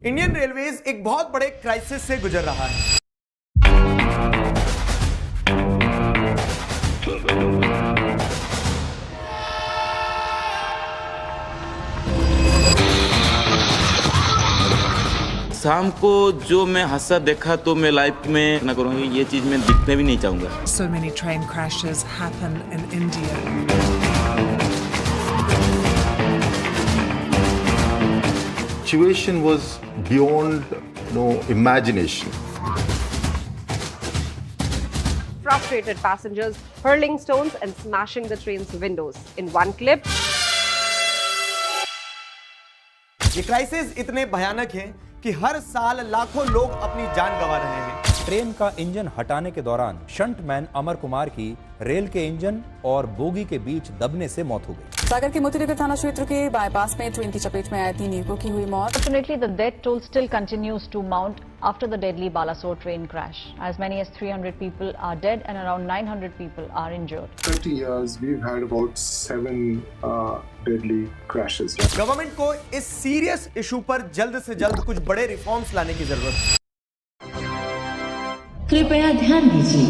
Indian railways एक बहुत बड़े क्राइसिस से गुजर रहा है। शाम को जो मैं हादसा देखा तो मैं लाइफ में ना करूँगा, ये चीज मैं दिखने भी नहीं चाहूंगा। So many train crashes happen in India. Situation was beyond imagination. Frustrated passengers hurling stones and smashing the train's windows. In one clip, ये क्राइसिस इतने भयानक हैं कि हर साल लाखों लोग अपनी जान गंवा रहे हैं। ट्रेन का इंजन हटाने के दौरान शंटमैन अमर कुमार की रेल के इंजन और बोगी के बीच दबने से मौत हो गई। सागर के मोतीनगर थाना क्षेत्र के बाईपास में ट्रेन की चपेट में आए 3 युवकों की हुई मौत। Unfortunately, the death toll still continues to mount after the deadly Balasore train crash. As many as 300 people are dead and around 900 people are injured. 30 years, we've had about 7 deadly crashes. Government को इस serious issue पर जल्द से जल्द कुछ बड़े reforms लाने की जरूरत है। कृपया ध्यान दीजिए।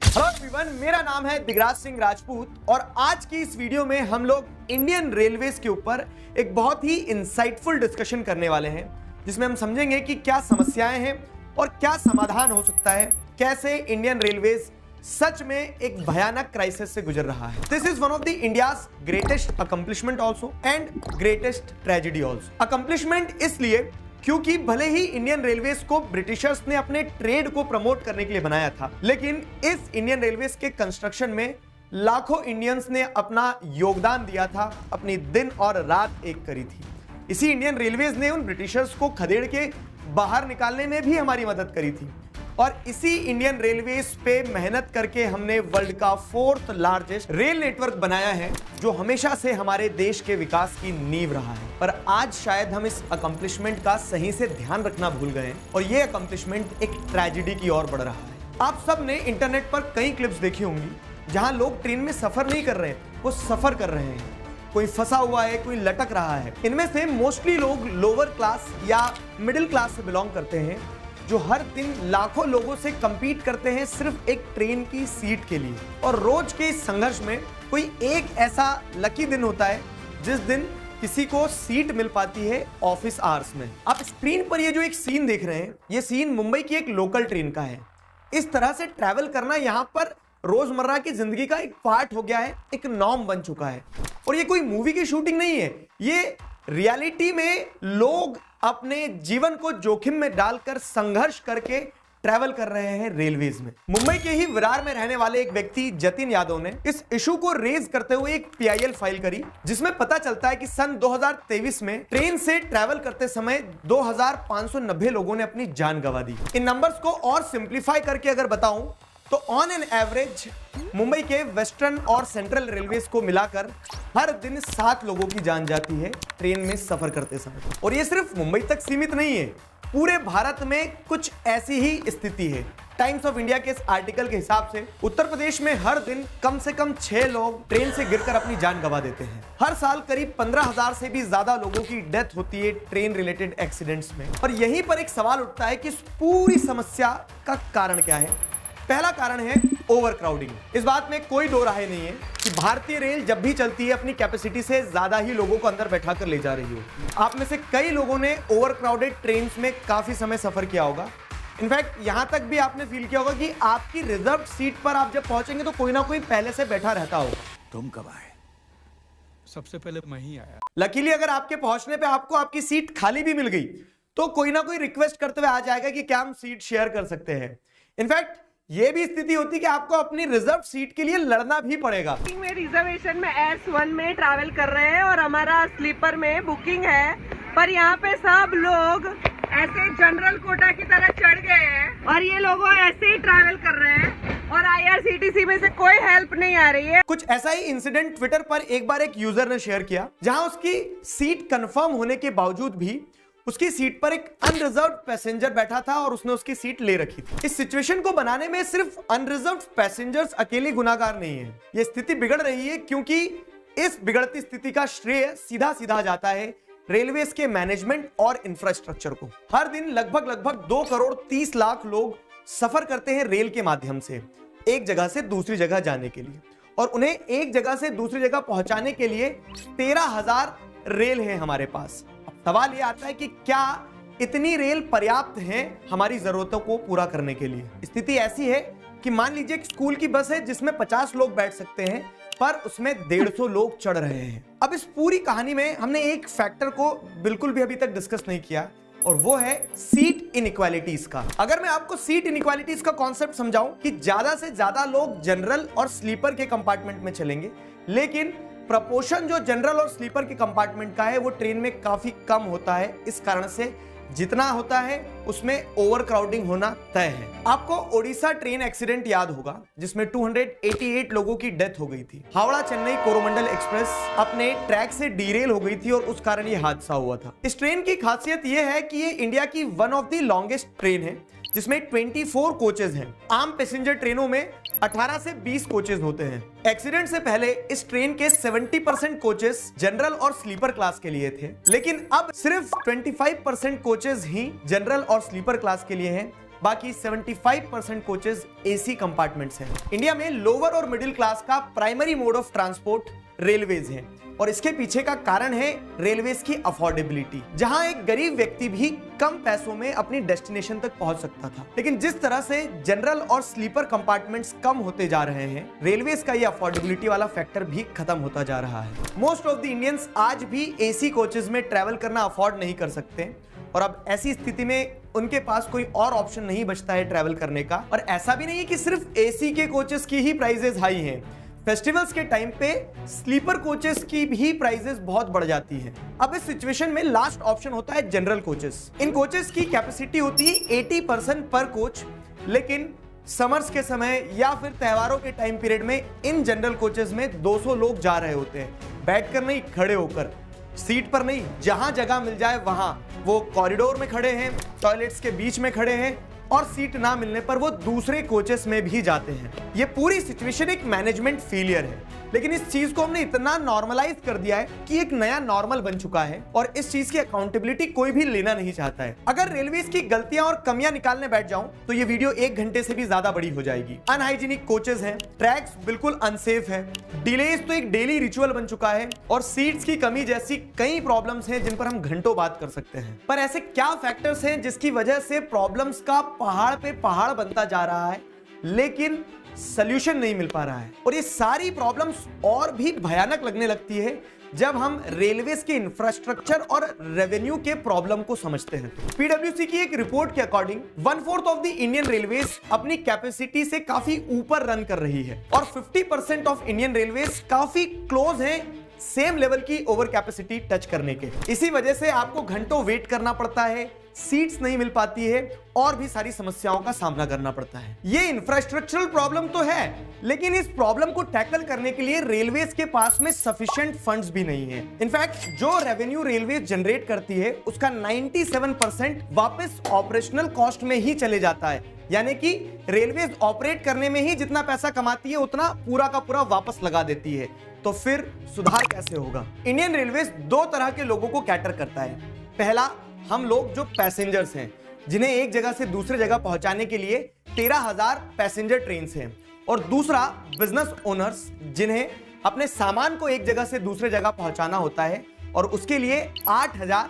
हेलो एवरीवन, मेरा नाम है दिगराज सिंह राजपूत और आज की इस वीडियो में हम लोग इंडियन रेलवेज के ऊपर एक बहुत ही इंसाइटफुल डिस्कशन करने वाले हैं, जिसमें हम समझेंगे कि क्या समस्याएं हैं और क्या समाधान हो सकता है, कैसे इंडियन रेलवेज सच में एक भयानक क्राइसिस से गुजर रहा है। This is one of the India's greatest accomplishment also and greatest tragedy also. Accomplishment इसलिए क्योंकि भले ही इंडियन रेलवेज को ब्रिटिशर्स ने अपने ट्रेड को प्रमोट करने के लिए बनाया था, लेकिन इस इंडियन रेलवेज के कंस्ट्रक्शन में लाखों इंडियंस ने अपना योगदान दिया था, अपनी दिन और रात एक करी थी। इसी इंडियन रेलवेज ने उन ब्रिटिशर्स को खदेड़ के बाहर निकालने में भी हमारी मदद करी थी और इसी इंडियन रेलवेज पे मेहनत करके हमने वर्ल्ड का 4th लार्जेस्ट रेल नेटवर्क बनाया है, जो हमेशा से हमारे देश के विकास की नींव रहा है। पर आज शायद हम इस अकम्प्लिशमेंट का सही से ध्यान रखना भूल गए हैं और ये अकम्प्लिशमेंट एक ट्रेजेडी की ओर बढ़ रहा है। आप सब ने इंटरनेट पर कई क्लिप्स देखी होंगी जहां लोग ट्रेन में सफर नहीं कर रहे हैं, वो सफर कर रहे हैं। कोई फंसा हुआ है, कोई लटक रहा है। इनमें से मोस्टली लोग लोअर क्लास या मिडिल क्लास से बिलोंग करते हैं, जो हर दिन लाखों लोगों से compete करते हैं सिर्फ एक ट्रेन की सीट के लिए। और रोज के इस संघर्ष में कोई एक ऐसा लकी दिन होता है जिस दिन किसी को सीट मिल पाती है ऑफिस आवर्स में। आप स्क्रीन पर ये जो एक सीन देख रहे हैं, ये सीन मुंबई की एक लोकल ट्रेन का है। इस तरह से ट्रैवल करना यहाँ पर रोजमर्रा की जिंदगी का एक पार्ट हो गया है, एक नॉर्म बन चुका है। और ये कोई मूवी की शूटिंग नहीं है, ये रियलिटी में लोग अपने जीवन को जोखिम में डालकर संघर्ष करके ट्रैवल कर रहे हैं रेलवेज में। मुंबई के ही विरार में रहने वाले एक व्यक्ति जतिन यादव ने इस इशू को रेज करते हुए एक PIL फाइल करी, जिसमें पता चलता है कि सन 2023 में ट्रेन से ट्रैवल करते समय 2590 लोगों ने अपनी जान गंवा दी। इन नंबर्स को और सिंप्लीफाई करके अगर बताऊं तो ऑन एन एवरेज मुंबई के वेस्टर्न और सेंट्रल रेलवेज को मिलाकर हर दिन 7 लोगों की जान जाती है ट्रेन में सफर करते समय। और ये सिर्फ मुंबई तक सीमित नहीं है, पूरे भारत में कुछ ऐसी ही स्थिति है। टाइम्स ऑफ इंडिया के इस आर्टिकल के हिसाब से उत्तर प्रदेश में हर दिन कम से कम 6 लोग ट्रेन से गिरकर अपनी जान गंवा देते हैं। हर साल करीब 15,000 से भी ज्यादा लोगों की डेथ होती है ट्रेन रिलेटेड एक्सीडेंट्स में। और यहीं पर एक सवाल उठता है कि इस पूरी समस्या का कारण क्या है। पहला कारण है ओवर क्राउडिंग। इस बात में कोई दो राय नहीं है कि भारतीय रेल जब भी चलती है अपनी कैपेसिटी से ज्यादा ही लोगों को अंदर बैठा कर ले जा रही हो। आप में से कई लोगों ने ओवर क्राउडेड ट्रेन में काफी समय सफर किया होगा। इनफैक्ट यहां तक भी आपने फील किया होगा कि आपकी रिजर्व सीट पर आप जब पहुंचेंगे तो कोई ना कोई पहले से बैठा रहता होगा। तुम कब आए? सबसे पहले मैं ही आया। लकीली अगर आपके पहुंचने पे आपको आपकी सीट खाली भी मिल गई तो कोई ना कोई रिक्वेस्ट करते हुए आ जाएगा कि क्या हम सीट शेयर कर सकते हैं। इनफैक्ट ये भी स्थिति होती है कि आपको अपनी रिजर्व सीट के लिए लड़ना भी पड़ेगा। में रिजर्वेशन में S1 में ट्रैवल कर रहे हैं और हमारा स्लीपर में बुकिंग है, पर यहाँ पे सब लोग ऐसे जनरल कोटा की तरह चढ़ गए हैं और ये लोग ऐसे ही ट्रैवल कर रहे हैं और IRCTC में से कोई हेल्प नहीं आ रही है। कुछ ऐसा ही इंसिडेंट ट्विटर पर एक बार एक यूजर ने शेयर किया, जहां उसकी सीट कंफर्म होने के बावजूद भी उसकी सीट पर एक अनरिजर्व्ड पैसेंजर बैठा था और उसने उसकी सीट ले रखी थी। इस सिचुएशन को बनाने में सिर्फ अनरिजर्व्ड पैसेंजर्स अकेले गुनाहगार नहीं है। यह स्थिति बिगड़ रही है क्योंकि इस बिगड़ती स्थिति का श्रेय सीधा सीधा जाता है रेलवेज के मैनेजमेंट और इंफ्रास्ट्रक्चर को। हर दिन लगभग 2 करोड़ 30 लाख लोग सफर करते हैं रेल के माध्यम से एक जगह से दूसरी जगह जाने के लिए, और उन्हें एक जगह से दूसरी जगह पहुंचाने के लिए 13,000 रेल हैं हमारे पास। अब सवाल यह आता है कि क्या इतनी रेल पर्याप्त हैं हमारी जरूरतों को पूरा करने के लिए? स्थिति ऐसी है कि मान लीजिए एक स्कूल की बस है जिसमें 50 लोग बैठ सकते हैं, पर उसमें 150 लोग चढ़ रहे हैं। अब इस पूरी कहानी में हमने एक फैक्टर को बिल्कुल भी अभी तक डिस्कस नहीं किया, और वो है सीट इनइक्वालिटीज का। अगर मैं आपको सीट इनइक्वालिटीज का कॉन्सेप्ट समझाऊं कि ज्यादा से ज्यादा लोग जनरल और स्लीपर के कंपार्टमेंट में चलेंगे, लेकिन प्रपोर्शन जो जनरल और स्लीपर के कंपार्टमेंट का है वो ट्रेन में काफी कम होता है। इस कारण से जितना होता है उसमें ओवर क्राउडिंग होना तय है। आपको ओडिशा ट्रेन एक्सीडेंट याद होगा जिसमें 288 लोगों की डेथ हो गई थी। हावड़ा चेन्नई कोरोमंडल एक्सप्रेस अपने ट्रैक से डीरेल हो गई थी और उस कारण यह हादसा हुआ था। इस ट्रेन की खासियत यह है कि ये इंडिया की one of the longest train है जिसमें 24 कोचेज हैं। आम पैसेंजर ट्रेनों में 18 से 20 कोचेज होते हैं। एक्सीडेंट से पहले इस ट्रेन के 70% कोचेस जनरल और स्लीपर क्लास के लिए थे, लेकिन अब सिर्फ 25% कोचेज ही जनरल और स्लीपर क्लास के लिए हैं। बाकी 75% कोचेज एसी कंपार्टमेंट्स हैं। इंडिया में लोअर और मिडिल क्लास का primary mode of transport railways है, और इसके पीछे का कारण है रेलवेज की अफोर्डेबिलिटी, जहां एक गरीब व्यक्ति भी कम पैसों में अपनी डेस्टिनेशन तक पहुंच सकता था। लेकिन जिस तरह से जनरल और स्लीपर कंपार्टमेंट्स कम होते जा रहे हैं, रेलवेज का ये अफोर्डेबिलिटी वाला फैक्टर भी खत्म होता जा रहा है। मोस्ट ऑफ द इंडियंस आज भी एसी कोचेज में ट्रेवल करना अफोर्ड नहीं कर सकते, और अब ऐसी स्थिति में उनके पास कोई और ऑप्शन नहीं बचता है ट्रैवल करने का। और ऐसा भी नहीं है कि सिर्फ एसी के कोचेस की ही प्राइसेस हाई हैं। फेस्टिवल्स के टाइम पे स्लीपर कोचेस की भी प्राइसेस बहुत बढ़ जाती है। अब इस सिचुएशन में लास्ट ऑप्शन होता है जनरल कोचेस। इन कोचेस की कैपेसिटी होती है 80% पर कोच, लेकिन समर्स के समय या फिर त्योहारों के टाइम पीरियड में इन जनरल कोचेस में 200 लोग जा रहे होते हैं, बैठकर नहीं, खड़े होकर, सीट पर नहीं, जहां जगह मिल जाए वहां। वो कॉरिडोर में खड़े हैं, टॉयलेट्स के बीच में खड़े हैं, और सीट ना मिलने पर वो दूसरे कोचेस में भी जाते हैं। ये पूरी सिचुएशन एक मैनेजमेंट फेलियर है, लेकिन इस चीज को हमने इतना नॉर्मलाइज कर दिया है कि एक नया नॉर्मल बन चुका है, और इस चीज की अकाउंटेबिलिटी कोई भी लेना नहीं चाहता है। अगर रेलवेज की गलतियां और कमियां निकालने बैठ जाऊं तो ये वीडियो 1 घंटे से भी ज्यादा बड़ी हो जाएगी। अनहाइजीनिक कोचेस हैं, ट्रैक्स बिल्कुल अनसेफ है, डिलेज तो एक डेली रिचुअल बन चुका है, और सीट्स की कमी जैसी कई प्रॉब्लम्स हैं जिन पर हम घंटों बात कर सकते हैं। पर ऐसे क्या फैक्टर्स हैं जिसकी वजह से प्रॉब्लम्स का पहाड़ पे पहाड़ बनता जा रहा है, लेकिन सॉल्यूशन नहीं मिल पा रहा है? और ये सारी प्रॉब्लम्स और भी भयानक लगने लगती है जब हम रेलवेज के इंफ्रास्ट्रक्चर और रेवेन्यू के प्रॉब्लम को समझते हैं। पीडब्ल्यूसी की एक रिपोर्ट के according 1/4 of the Indian railways अपनी कैपेसिटी से काफी ऊपर रन कर रही है, और 50% ऑफ इंडियन रेलवेज काफी क्लोज है सेम लेवल की ओवर कैपेसिटी टच करने के। इसी वजह से आपको घंटों वेट करना पड़ता है, सीट्स नहीं मिल पाती है, और भी सारी समस्याओं का सामना करना पड़ता है। ये इंफ्रास्ट्रक्चरल प्रॉब्लम तो है, लेकिन इस प्रॉब्लम को टैकल करने के लिए रेलवेज के पास में सफिशिएंट फंड्स भी नहीं है। इनफैक्ट जो रेवेन्यू रेलवेज जनरेट करती है उसका 97% वापस ऑपरेशनल कॉस्ट में ही चले जाता है, यानी कि रेलवेज ऑपरेट करने में ही जितना पैसा कमाती है उतना पूरा का पूरा वापस लगा देती है। तो फिर सुधार कैसे होगा? इंडियन रेलवेज 2 तरह के लोगों को कैटर करता है। पहला, हम लोग जो पैसेंजर्स हैं, जिन्हें एक जगह से दूसरे जगह पहुंचाने के लिए 13,000 पैसेंजर ट्रेन हैं, और दूसरा बिजनेस ओनर्स, जिन्हें अपने सामान को एक जगह से दूसरे जगह पहुंचाना होता है, और उसके लिए 8,000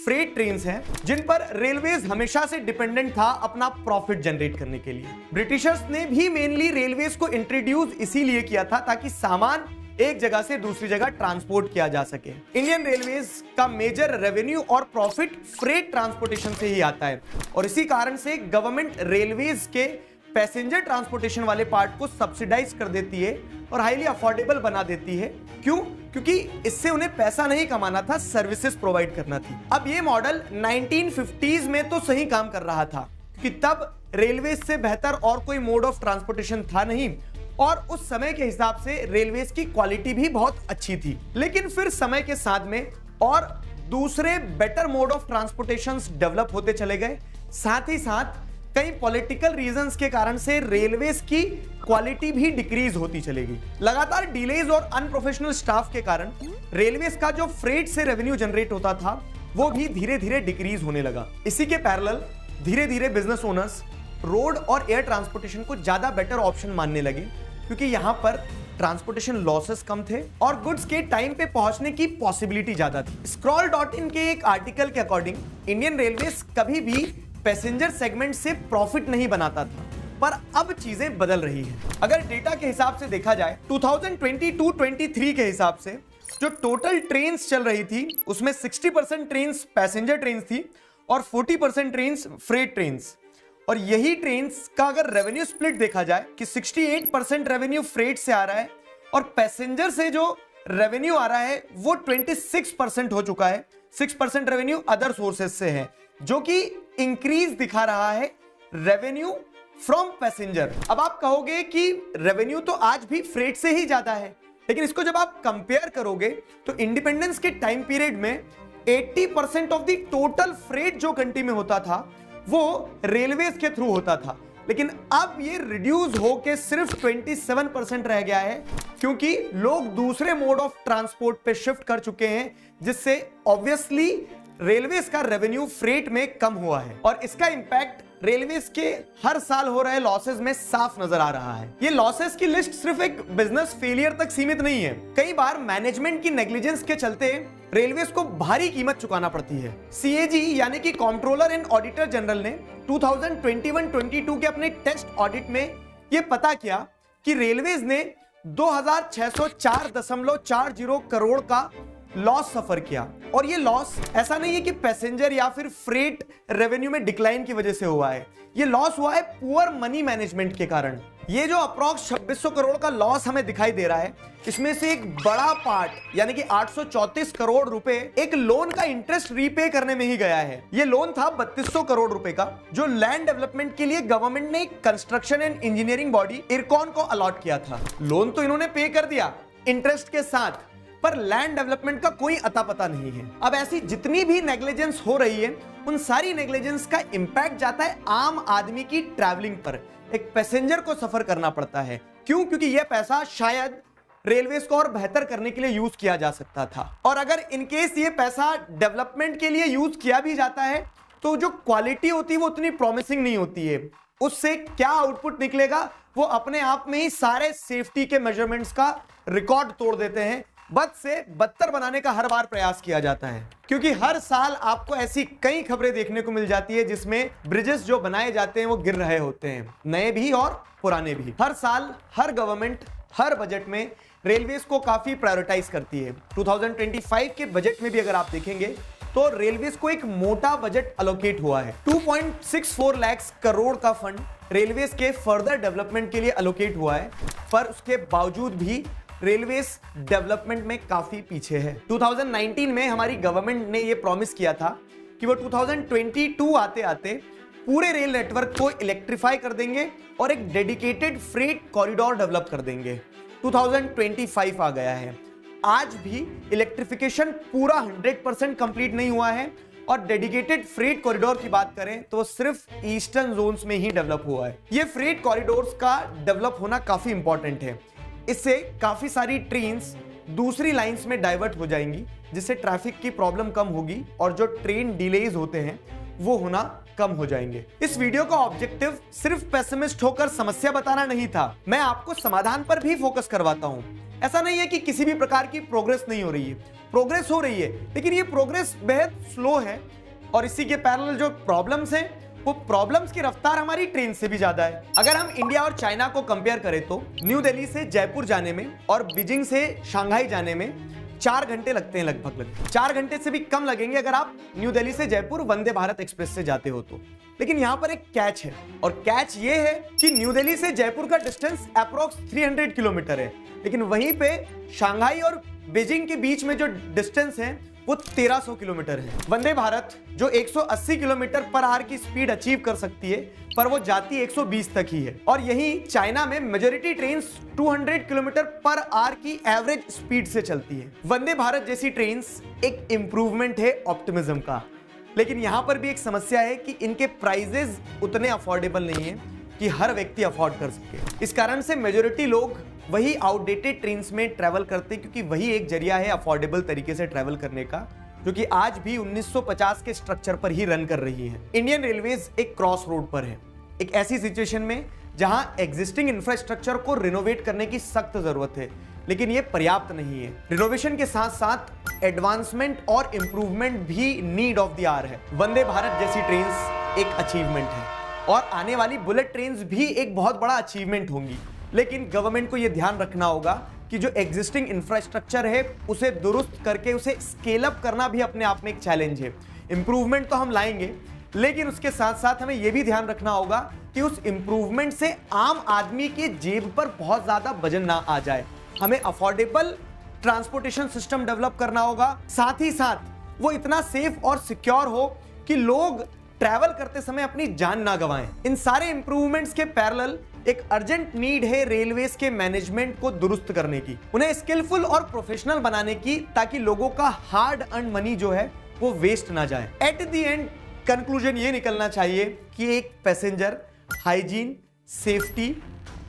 फ्रेट ट्रेन्स हैं जिन पर रेलवेज हमेशा से डिपेंडेंट था अपना प्रॉफिट जनरेट करने के लिए। ब्रिटिशर्स ने भी मेनली रेलवेज को इंट्रोड्यूस इसीलिए किया था ताकि सामान एक जगह से दूसरी जगह ट्रांसपोर्ट किया जा सके। इंडियन रेलवेज का मेजर रेवेन्यू और प्रॉफिट फ्रेट ट्रांसपोर्टेशन से ही आता है, और इसी कारण से गवर्नमेंट रेलवेज के पैसेंजर ट्रांसपोर्टेशन वाले पार्ट को सब्सिडाइज कर देती है और हाईली अफोर्डेबल बना देती है। क्यों? क्योंकि इससे उन्हें पैसा नहीं कमाना था, सर्विसेज प्रोवाइड करना थी। अब ये मॉडल 1950s में तो सही काम कर रहा था, क्योंकि तब रेलवेज से बेहतर और कोई मोड ऑफ ट्रांसपोर्टेशन था नहीं, और उस समय के हिसाब से रेलवेज की क्वालिटी भी बहुत अच्छी थी। लेकिन फिर समय के साथ में और दूसरे बेटर मोड ऑफ ट्रांसपोर्टेशंस डेवलप होते चले गए, साथ ही साथ कई पॉलिटिकल रीजंस के कारण से रेलवेज की क्वालिटी भी डिक्रीज होती चलेगी। लगातार डिलेज और अनप्रोफेशनल स्टाफ के कारण रेलवेज का जो फ्रेट से रेवेन्यू जनरेट होता था वो भी धीरे धीरे डिक्रीज होने लगा। इसी के पैरेलल धीरे धीरे बिजनेस ओनर्स रोड और एयर ट्रांसपोर्टेशन को ज्यादा बेटर ऑप्शन मानने लगे, क्योंकि यहां पर ट्रांसपोर्टेशन लॉसेस कम थे और गुड्स के टाइम पे पहुंचने की पॉसिबिलिटी ज्यादा थी। Scroll.in के एक आर्टिकल के अकॉर्डिंग इंडियन रेलवेज कभी भी पैसेंजर सेगमेंट से प्रॉफिट नहीं बनाता था, पर अब चीजें बदल रही हैं। अगर डेटा के हिसाब से देखा जाए 2022-23 के हिसाब से जो टोटल ट्रेन्स चल रही थी उसमें 60% ट्रेन्स पैसेंजर ट्रेन्स थी और 40% ट्रेन्स फ्रेट ट्रेन्स। और यही ट्रेन्स का अगर रेवेन्यू स्प्लिट देखा जाए कि 68% रेवेन्यू फ्रेट से आ रहा है और पैसेंजर से जो रेवेन्यू आ रहा है वो 26% हो चुका है। 6% रेवेन्यू अदर सोर्सेस से है, जो कि इंक्रीज दिखा रहा है रेवेन्यू फ्रॉम पैसेंजर। अब आप कहोगे कि रेवेन्यू तो आज भी फ्रेट से ही ज्यादा है, लेकिन इसको जब आप कंपेयर करोगे तो इंडिपेंडेंस के टाइम पीरियड में 80% ऑफ द टोटल फ्रेट जो कंट्री में होता था वो रेलवेज के थ्रू होता था, लेकिन अब ये रिड्यूस होके सिर्फ 27% रह गया है, क्योंकि लोग दूसरे मोड ऑफ ट्रांसपोर्ट पे शिफ्ट कर चुके हैं, जिससे ऑब्वियसली रेलवेज का रेवेन्यू फ्रेट में कम हुआ है और इसका इंपैक्ट रेलवेज के हर साल हो रहे लॉसेस में साफ नजर आ रहा है। ये लॉसेस की लिस्ट सिर्फ एक बिजनेस फेलियर तक सीमित नहीं है, कई बार मैनेजमेंट की नेग्लिजेंस के चलते रेलवेज को भारी कीमत चुकाना पड़ती है। CAG यानी कि कंट्रोलर एंड ऑडिटर जनरल ने 2021-22 के अपने टेस्ट ऑडिट में यह पता किया कि रेलवेज ने 2604.40 करोड़ का लॉस सफर किया। और ये लॉस ऐसा नहीं है कि पैसेंजर या फिर फ्रेट रेवेन्यू में डिक्लाइन की वजह से हुआ है, ये लॉस हुआ है पुअर मनी मैनेजमेंट के कारण। ये जो अप्रॉक्स 2600 करोड़ का लॉस हमें दिखाई दे रहा है, इसमें से एक बड़ा पार्ट यानी कि 834 करोड़ रुपए एक लोन का इंटरेस्ट रीपे करने में ही गया है। ये लोन था 3200 करोड़ रुपए का, जो लैंड डेवलपमेंट के लिए गवर्नमेंट ने construction and engineering body IRCON को अलॉट किया था। लोन तो इन्होंने पे कर दिया इंटरेस्ट के साथ, पर लैंड डेवलपमेंट का कोई अता पता नहीं है। अब ऐसी जितनी भी नेग्लिजेंस हो रही है, उन सारी नेग्लिजेंस का इंपैक्ट जाता है आम आदमी की ट्रैवलिंग पर। एक पैसेंजर को सफर करना पड़ता है। क्यों? क्योंकि यह पैसा शायद रेलवेज को और बेहतर करने के लिए यूज किया जा सकता था, और अगर इनकेस ये पैसा डेवलपमेंट के लिए यूज किया भी जाता है तो जो क्वालिटी होती है वो उतनी प्रॉमिसिंग नहीं होती है। उससे क्या आउटपुट निकलेगा वो अपने आप में ही सारे सेफ्टी के मेजरमेंट्स का रिकॉर्ड तोड़ देते हैं। बद से बदतर बनाने का हर बार प्रयास किया जाता है, क्योंकि हर साल आपको ऐसी कई खबरें देखने को मिल जाती है जिसमें ब्रिजेस जो बनाए जाते हैं वो गिर रहे होते हैं, नए भी और पुराने भी। हर साल हर गवर्नमेंट हर बजट में रेलवेज को काफी प्रायोरिटाइज करती है। 2025 के बजट में भी अगर आप देखेंगे तो रेलवेज को एक मोटा बजट अलोकेट हुआ है। 2.64 लाख करोड़ का फंड रेलवेज के फर्दर डेवलपमेंट के लिए अलोकेट हुआ है, पर उसके बावजूद भी रेलवेज डेवलपमेंट में काफी पीछे है। 2019 में हमारी गवर्नमेंट ने यह प्रॉमिस किया था कि वो 2022 आते आते पूरे रेल नेटवर्क को इलेक्ट्रीफाई कर देंगे और एक डेडिकेटेड फ्रेट कॉरिडोर डेवलप कर देंगे। 2025 आ गया है, आज भी इलेक्ट्रिफिकेशन पूरा 100% कंप्लीट नहीं हुआ है, और डेडिकेटेड फ्रेट कॉरिडोर की बात करें तो सिर्फ ईस्टर्न जोन्स में ही डेवलप हुआ है। ये फ्रेट कॉरिडोर्स का डेवलप होना काफी इंपॉर्टेंट है। इससे काफी सारी ट्रेन्स दूसरी लाइंस में डाइवर्ट हो जाएंगी, जिससे ट्रैफिक की प्रॉब्लम कम होगी और जो ट्रेन डिलेज होते हैं वो होना कम हो जाएंगे। इस वीडियो का ऑब्जेक्टिव सिर्फ पेसिमिस्ट होकर समस्या बताना नहीं था, मैं आपको समाधान पर भी फोकस करवाता हूं। ऐसा नहीं है कि किसी भी प्रकार की प्रोग्रेस नहीं हो रही है, प्रोग्रेस हो रही है, लेकिन ये प्रोग्रेस बेहद स्लो है, और इसी के पैरेलल जो प्रॉब्लम्स हैं वो प्रॉब्लम्स की रफ्तार हमारी ट्रेन से भी ज्यादा है। अगर हम इंडिया और चाइना को कंपेयर करें तो न्यू दिल्ली से जयपुर जाने में और बीजिंग से शंघाई जाने में 4 घंटे लगते हैं, लगभग 4 घंटे से भी कम लगेंगे अगर आप न्यू दिल्ली से जयपुर वंदे भारत एक्सप्रेस से जाते हो तो। लेकिन यहां पर एक कैच है, और कैच ये है कि न्यू दिल्ली से जयपुर का डिस्टेंस अप्रोक्स 300 किलोमीटर है, लेकिन वहीं पे शंघाई और बीजिंग के बीच में जो डिस्टेंस है वो 1300 किलोमीटर है। वंदे भारत जो 180 किलोमीटर पर आवर की स्पीड अचीव कर सकती है, पर वो जाती 120 तक ही है। और यही चाइना में majority trains 200 kilometre per hour की एवरेज स्पीड से चलती है। वंदे भारत जैसी ट्रेन्स एक इंप्रूवमेंट है ऑप्टिमिज्म का, लेकिन यहां पर भी एक समस्या है कि इनके प्राइजेस उतने अफोर्डेबल नहीं है कि हर व्यक्ति अफोर्ड कर सके। इस कारण से मेजॉरिटी लोग वही आउटडेटेड ट्रेन्स में ट्रैवल करते हैं, क्योंकि वही एक जरिया है अफोर्डेबल तरीके से ट्रैवल करने का, जो कि आज भी 1950 के स्ट्रक्चर पर ही रन कर रही है। इंडियन रेलवेज एक क्रॉस रोड पर है, एक ऐसी सिचुएशन में जहां एग्जिस्टिंग इंफ्रास्ट्रक्चर को रिनोवेट करने की सख्त जरूरत है, लेकिन यह पर्याप्त नहीं है। रिनोवेशन के साथ साथ एडवांसमेंट और इंप्रूवमेंट भी नीड ऑफ द आवर है। वंदे भारत जैसी ट्रेन्स एक अचीवमेंट है और आने वाली बुलेट ट्रेन्स भी एक बहुत बड़ा अचीवमेंट होंगी, लेकिन गवर्नमेंट को यह ध्यान रखना होगा कि जो एग्जिस्टिंग इंफ्रास्ट्रक्चर है उसे दुरुस्त करके उसे स्केल अप करना भी अपने आप में एक चैलेंज है। इंप्रूवमेंट तो हम लाएंगे, लेकिन उसके साथ साथ हमें यह भी ध्यान रखना होगा कि उस इंप्रूवमेंट से आम आदमी के जेब पर बहुत ज्यादा वजन ना आ जाए। हमें अफोर्डेबल ट्रांसपोर्टेशन सिस्टम डेवलप करना होगा, साथ ही साथ वो इतना सेफ और सिक्योर हो कि लोग ट्रैवल करते समय अपनी जान ना गंवाएं। इन सारे इंप्रूवमेंट्स के पैरेलल एक अर्जेंट नीड है रेलवेज के मैनेजमेंट को दुरुस्त करने की, उन्हें स्किलफुल और प्रोफेशनल बनाने की, ताकि लोगों का हार्ड अर्न मनी जो है वो वेस्ट ना जाए। एट द एंड कंक्लूजन ये निकलना चाहिए कि एक पैसेंजर हाइजीन, सेफ्टी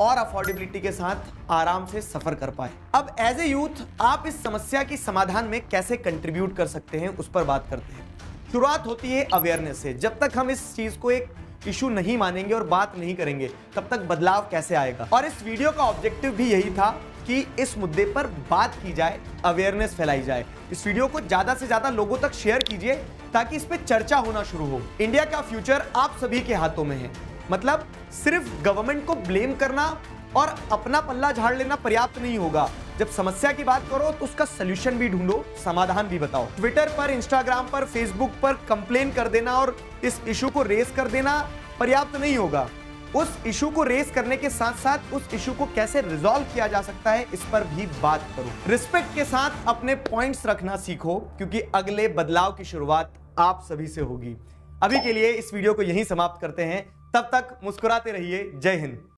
और अफोर्डेबिलिटी के साथ आराम से सफर कर पाए। अब एज ए यूथ आप इस समस्या की समाधान में कैसे कंट्रीब्यूट कर सकते हैं, उस पर बात करते हैं। शुरुआत होती है अवेयरनेस से। जब तक हम इस चीज को एक इशू नहीं मानेंगे और बात नहीं करेंगे, तब तक बदलाव कैसे आएगा। और इस वीडियो का ऑब्जेक्टिव भी यही था कि इस मुद्दे पर बात की जाए, अवेयरनेस फैलाई जाए। इस वीडियो को ज्यादा से ज्यादा लोगों तक शेयर कीजिए ताकि इस पे चर्चा होना शुरू हो। इंडिया का फ्यूचर आप सभी के हाथों में है। मतलब सिर्फ गवर्नमेंट को ब्लेम करना और अपना पल्ला झाड़ लेना पर्याप्त नहीं होगा। जब समस्या की बात करो तो उसका सलूशन भी ढूंढो, समाधान भी बताओ। ट्विटर पर, इंस्टाग्राम पर, फेसबुक पर कंप्लेन कर देना और इस इशू को रेस कर देना पर्याप्त नहीं होगा। उस इशू को रेस करने के साथ साथ उस इशू को कैसे रिजॉल्व किया जा सकता है, इस पर भी बात करो। रिस्पेक्ट के साथ अपने पॉइंट्स रखना सीखो, क्योंकि अगले बदलाव की शुरुआत आप सभी से होगी। अभी के लिए इस वीडियो को यहीं समाप्त करते हैं। तब तक मुस्कुराते रहिए। जय हिंद।